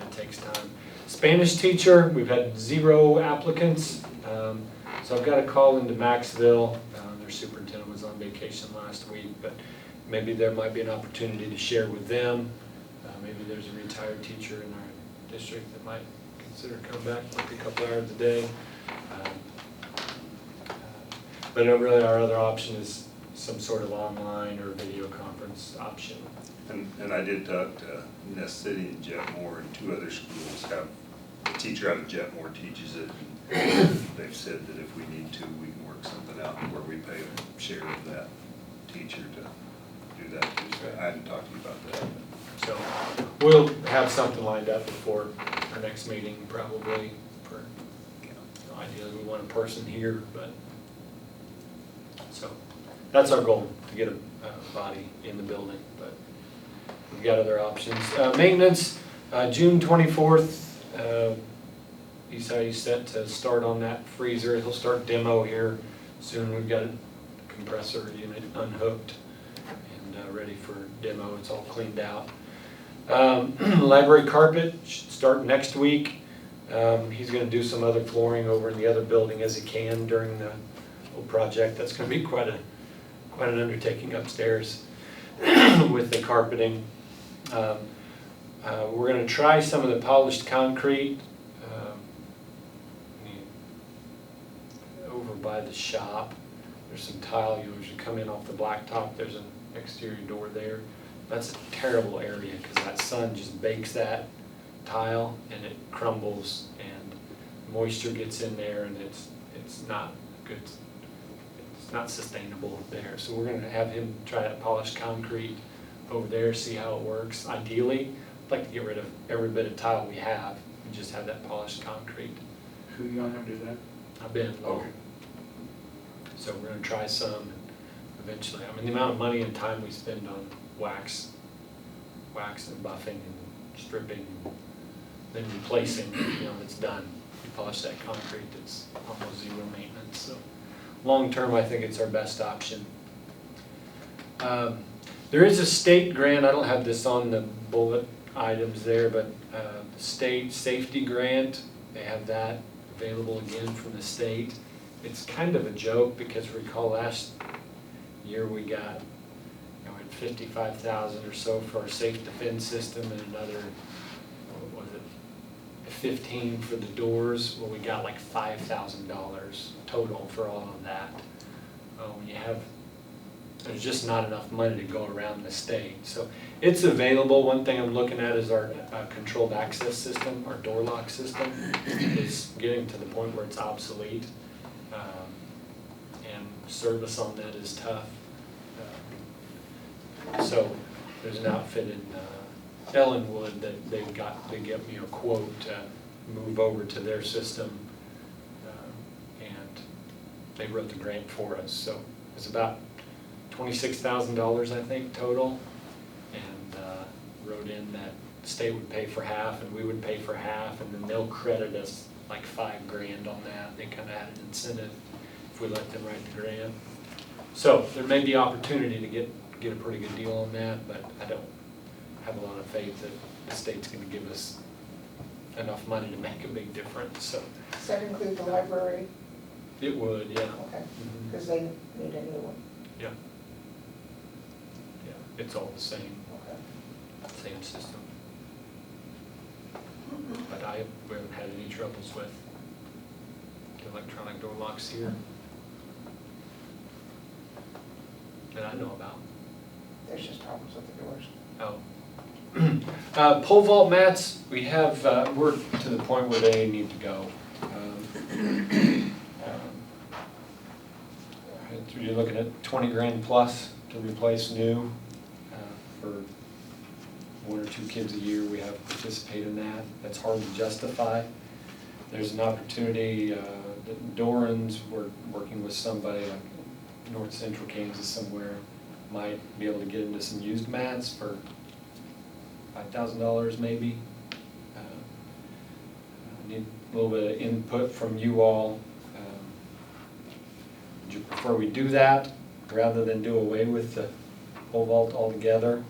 it takes time. Spanish teacher, we've had 0 applicants, so I've got a call into Maxville. Their superintendent was on vacation last week, but maybe there might be an opportunity to share with them. Maybe there's a retired teacher in our district that might consider coming back, work a couple hours a day. But really our other option is some sort of online or video conference option. And I did talk to Ness City and Jetmore, and 2 other schools have, the teacher out of Jetmore teaches it. And they've said that if we need to, we can work something out where we pay a share of that teacher to do that too. So I hadn't talked to you about that. So we'll have something lined up before our next meeting probably for, ideally we want a person here, but, so that's our goal, to get a body in the building, but we've got other options. Maintenance, June 24th, he's set to start on that freezer. He'll start demo here soon. We've got a compressor unit unhooked and ready for demo. It's all cleaned out. Library carpet should start next week. He's going to do some other flooring over in the other building as he can during the whole project. That's going to be quite an undertaking upstairs with the carpeting. We're going to try some of the polished concrete over by the shop. There's some tile. You usually come in off the blacktop. There's an exterior door there. That's a terrible area because that sun just bakes that tile and it crumbles and moisture gets in there and it's not good. It's not sustainable there. So we're going to have him try that polished concrete over there, see how it works. Ideally, I'd like to get rid of every bit of tile we have and just have that polished concrete. Who you gonna have do that? I've been low. Okay. So we're going to try some and eventually. I mean, the amount of money and time we spend on wax and buffing and stripping and then replacing, you know, it's done. You polish that concrete, it's almost 0 maintenance. So long term, I think it's our best option. There is a state grant, I don't have this on the bullet items there, but the state safety grant, they have that available again from the state. It's kind of a joke because recall last year we got, you know, 55,000 or so for our safe defense system and another, what was it, 15 for the doors. Well, we got like $5,000 total for all of that. When you have, there's just not enough money to go around the state. So it's available. One thing I'm looking at is our controlled access system, our door lock system is getting to the point where it's obsolete. And service on that is tough. So there's an outfit in Ellenwood that they get me a quote to move over to their system. And they wrote the grant for us. So it's about $26,000, I think, total, and wrote in that the state would pay for half and we would pay for half, and then they'll credit us like $5,000 on that. They kind of had an incentive if we let them write the grant. So there may be opportunity to get a pretty good deal on that, but I don't have a lot of faith that the state's going to give us enough money to make a big difference. So Does that include the library? it would, yeah. Okay, Mhm. because they need a new one. Yeah. Yeah, it's all the same. Okay. Same system. But we haven't had any troubles with the electronic door locks here that I know about. There's just problems with the doors. Oh. Pole vault mats, we have, we're to the point where they need to go. You're looking at 20 grand plus to replace new for 1 or 2 kids a year. We have participated in that. That's hard to justify. There's an opportunity, Doran's, we're working with somebody like North Central Kansas somewhere, might be able to get into some used mats for $5,000 maybe. I need a little bit of input from you all. Would you prefer we do that rather than do away with the pole vault altogether?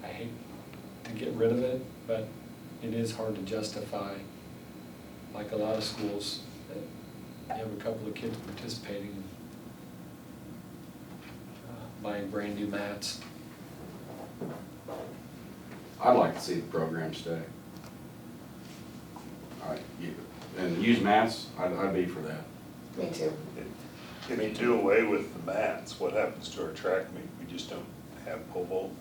I hate to get rid of it, but it is hard to justify, like a lot of schools, that you have a couple of kids participating in buying brand new mats. I'd like to see the program stay. And use mats, I'd be for that. Me too. If you do away with the mats, what happens to our track meet? We just don't have pole vault?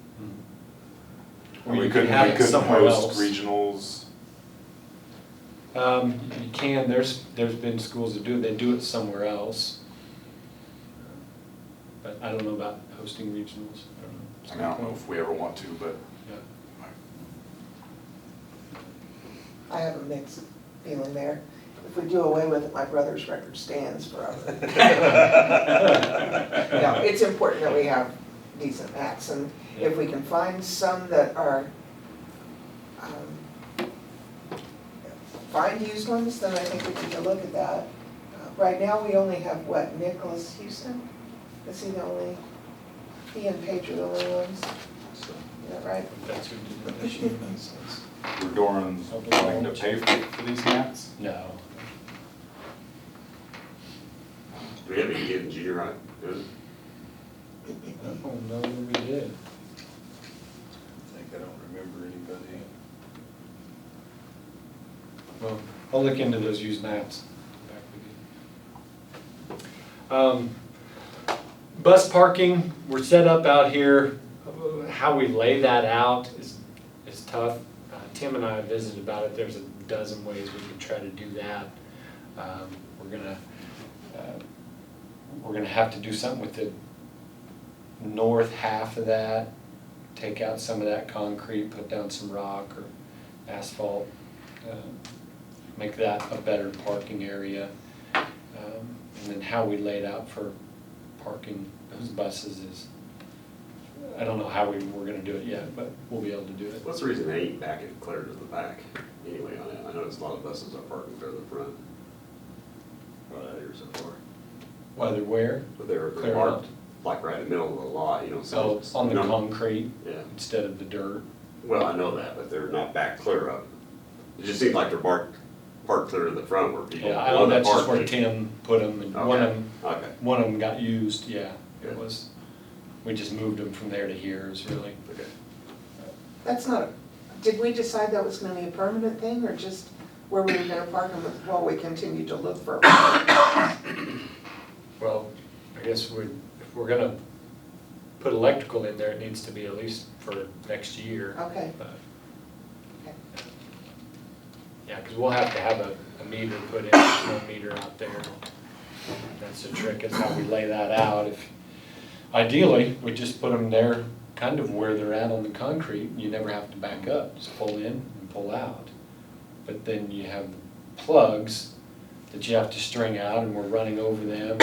Or you could have it somewhere else. Regionals. You can, there's been schools that do it, they do it somewhere else. But I don't know about hosting regionals. I mean, I don't know if we ever want to, but Yeah. I have a mixed feeling there. If we do away with it, my brother's record stands forever. No, it's important that we have decent mats, and if we can find some that are, find used ones, then I think we need to look at that. Right now, we only have, what, Nicholas Houston? Is he the only, he and Paige are the only ones? Is that right? That's who did the issue. we're Doran's willing to pay for these mats? No. Do we have any kid in junior high? Good. Oh, no, we did. I don't remember anybody. Well, I'll look into those used mats. Back with you. Bus parking, we're set up out here. How we lay that out is tough. Tim and I visited about it. There's a dozen ways we could try to do that. We're gonna have to do something with the north half of that, take out some of that concrete, put down some rock or asphalt, make that a better parking area. And then how we laid out for parking those buses is, I don't know how we're gonna do it yet, but we'll be able to do it. What's the reason they ain't back it clear to the back anyway on it? I noticed a lot of buses are parking clear to the front. Well, that here so far. Whether where? But they're Clear marked, like right in the middle of the lot, you know, so. So it's on the No. concrete Yeah, instead of the dirt. well, I know that, but they're not back clear up. It just seems like they're parked clear to the front where people. Yeah, I know want to that's just park. where Tim put them, and one of them, Okay, one of them got used, yeah. It Good. was, we just moved them from there to here is really. okay. That's not, did we decide that was gonna be a permanent thing, or just where we were gonna park them while we continue to look for them? Well, I guess if we're gonna put electrical in there, it needs to be at least for next year. Okay, But, okay. yeah, because we'll have to have a meter put in, no meter out there. That's the trick, is how we lay that out. If ideally, we just put them there kind of where they're at on the concrete, you never have to back up, just pull in and pull out. But then you have plugs that you have to string out, and we're running over them.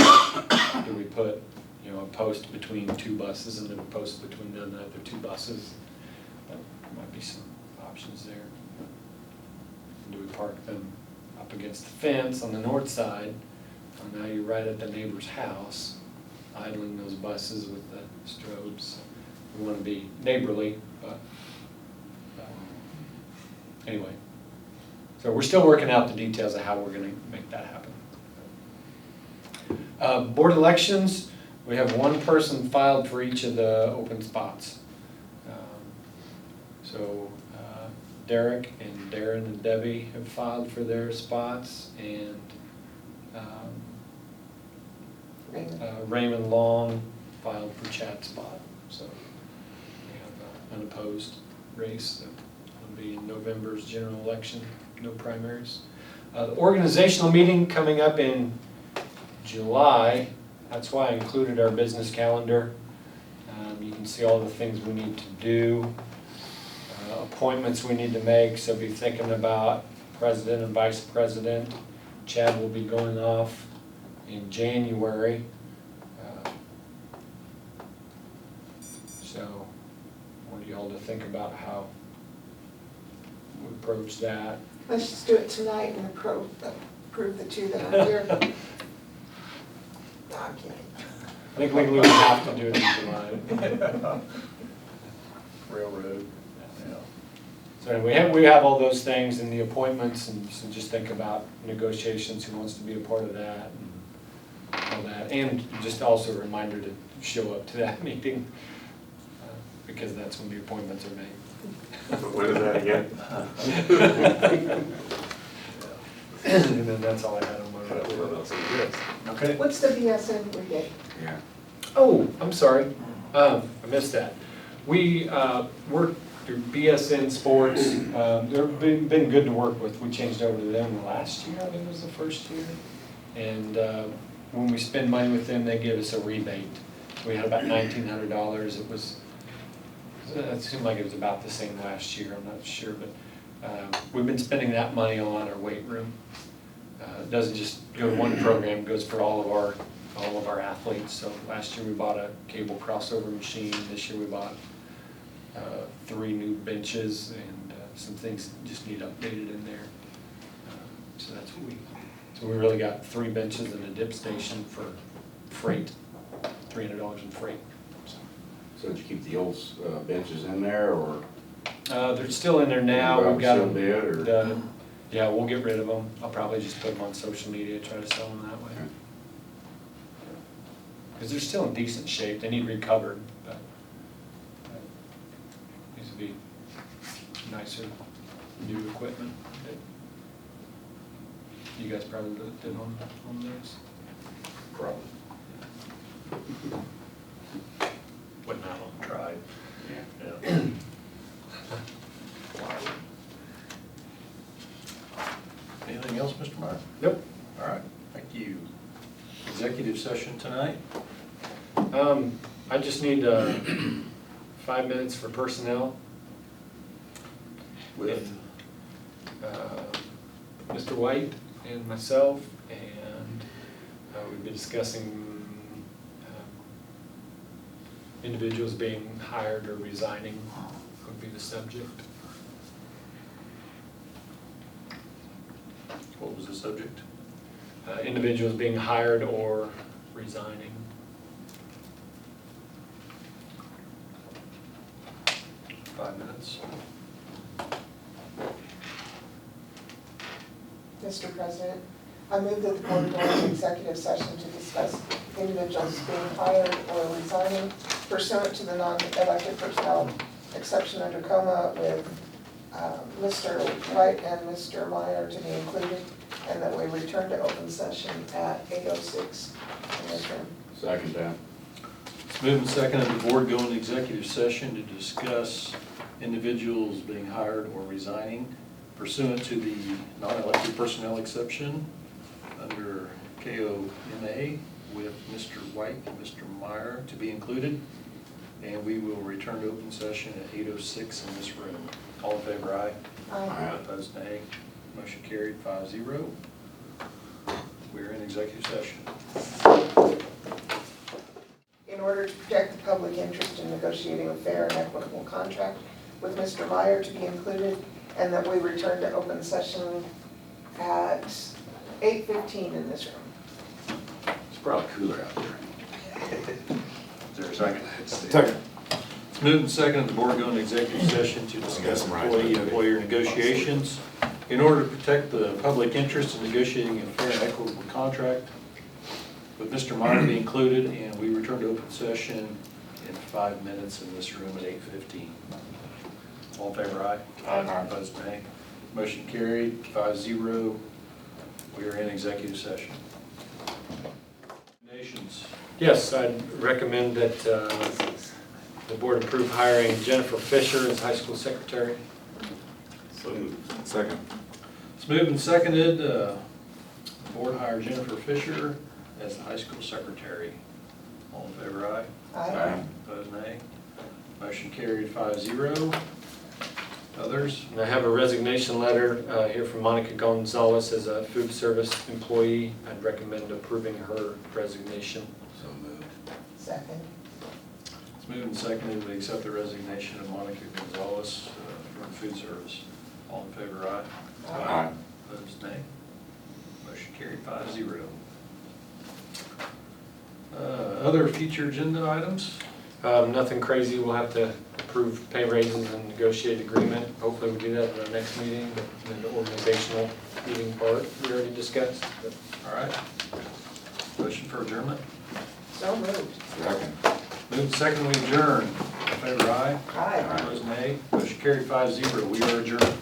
Do we put, you know, a post between two buses and then a post between the other two buses? There might be some options there. Do we park them up against the fence on the north side? Well, now you're right at the neighbor's house, idling those buses with the strobes. We want to be neighborly, but anyway. So we're still working out the details of how we're going to make that happen. Board elections, we have one person filed for each of the open spots. So Derek and Darren and Debbie have filed for their spots, and Raymond Long filed for Chad's spot. So we have an unopposed race that will be in November's general election, no primaries. The organizational meeting coming up in July, that's why I included our business calendar. You can see all the things we need to do, appointments we need to make, so be thinking about president and vice president. Chad will be going off in January. So I want you all to think about how we approach that. Let's just do it tonight and approve the two that are here. No, I'm kidding. I think legally we have to do it in July. Railroad, yeah. So anyway, we have all those things in the appointments, and so just think about negotiations, who wants to be a part of that, and all that. And just also a reminder to show up to that meeting, because that's when the appointments are made. When is that again? And then that's all I had on my report. Okay. What's the BSN rebate? Yeah. Oh, I'm sorry, I missed that. We worked through BSN Sports. They've been good to work with. We changed over to them last year, I think it was the first year. And when we spend money with them, they give us a rebate. We had about $1,900. It seemed like it was about the same last year, I'm not sure, but we've been spending that money on our weight room. It doesn't just go to one program, it goes for all of our athletes. So last year we bought a cable crossover machine. This year we bought 3 new benches, and some things just need updated in there. So that's what so we really got 3 benches and a dip station for freight, $300 in freight. So did you keep the old benches in there, or? They're still in there now. We've got Still them. did, or? Yeah, we'll get rid of them. I'll probably just put them on social media, try to sell them that way. Because they're still in decent shape. They need recovered, but needs to be nicer, new equipment. You guys probably did on those. Probably. Went out on tried. Yeah. Yeah. Anything else, Mr. Meyer? Nope. All right, thank you. Executive session tonight? I just need 5 minutes for personnel. With? Mr. White and myself, and we've been discussing individuals being hired or resigning would be the subject. What was the subject? Individuals being hired or resigning. 5 minutes. Mr. President, I move that the board go into executive session to discuss individuals being hired or resigning pursuant to the non-elected personnel exception under coma with Mr. White and Mr. Meyer to be included, and that we return to open session at 8:06 in this room. Second that. It's moved and seconded the board go into executive session to discuss individuals being hired or resigning pursuant to the non-elected personnel exception under KOMA with Mr. White and Mr. Meyer to be included. And we will return to open session at 8:06 in this room. All in favor, aye. Aye. Opposed, nay. Motion carried 5-0. We are in executive session. In order to protect the public interest in negotiating a fair and equitable contract with Mr. Meyer to be included, and that we return to open session at 8:15 in this room. It's probably cooler out there. Is there a second? Second. It's moved and seconded the board go into executive session to discuss employee-employer negotiations. In order to protect the public interest in negotiating a fair and equitable contract with Mr. Meyer to be included, and we return to open session in 5 minutes in this room at 8:15. All in favor, aye. Aye. Opposed, nay. Motion carried 5-0. We are in executive session. Nations. Yes, I'd recommend that the board approve hiring Jennifer Fisher as high school secretary. So moved. Second. It's moved and seconded, the board hire Jennifer Fisher as the high school secretary. All in favor, aye. Aye. Opposed, nay. Motion carried 5-0. Others? And I have a resignation letter here from Monica Gonzalez as a food service employee. I'd recommend approving her resignation. So moved. Second. It's moved and seconded, we accept the resignation of Monica Gonzalez from food service. All in favor, aye. Aye. Opposed, nay. Motion carried 5-0. Other future agenda items? Nothing crazy. We'll have to approve pay raises and negotiate agreement. Hopefully we'll do that in our next meeting. And the organizational meeting part we already discussed. But All right. Motion for adjournment? So moved. Second. Moved and seconded, we adjourn. All in favor, aye. Aye. Opposed, nay. Motion carried 5-0. We are adjourned.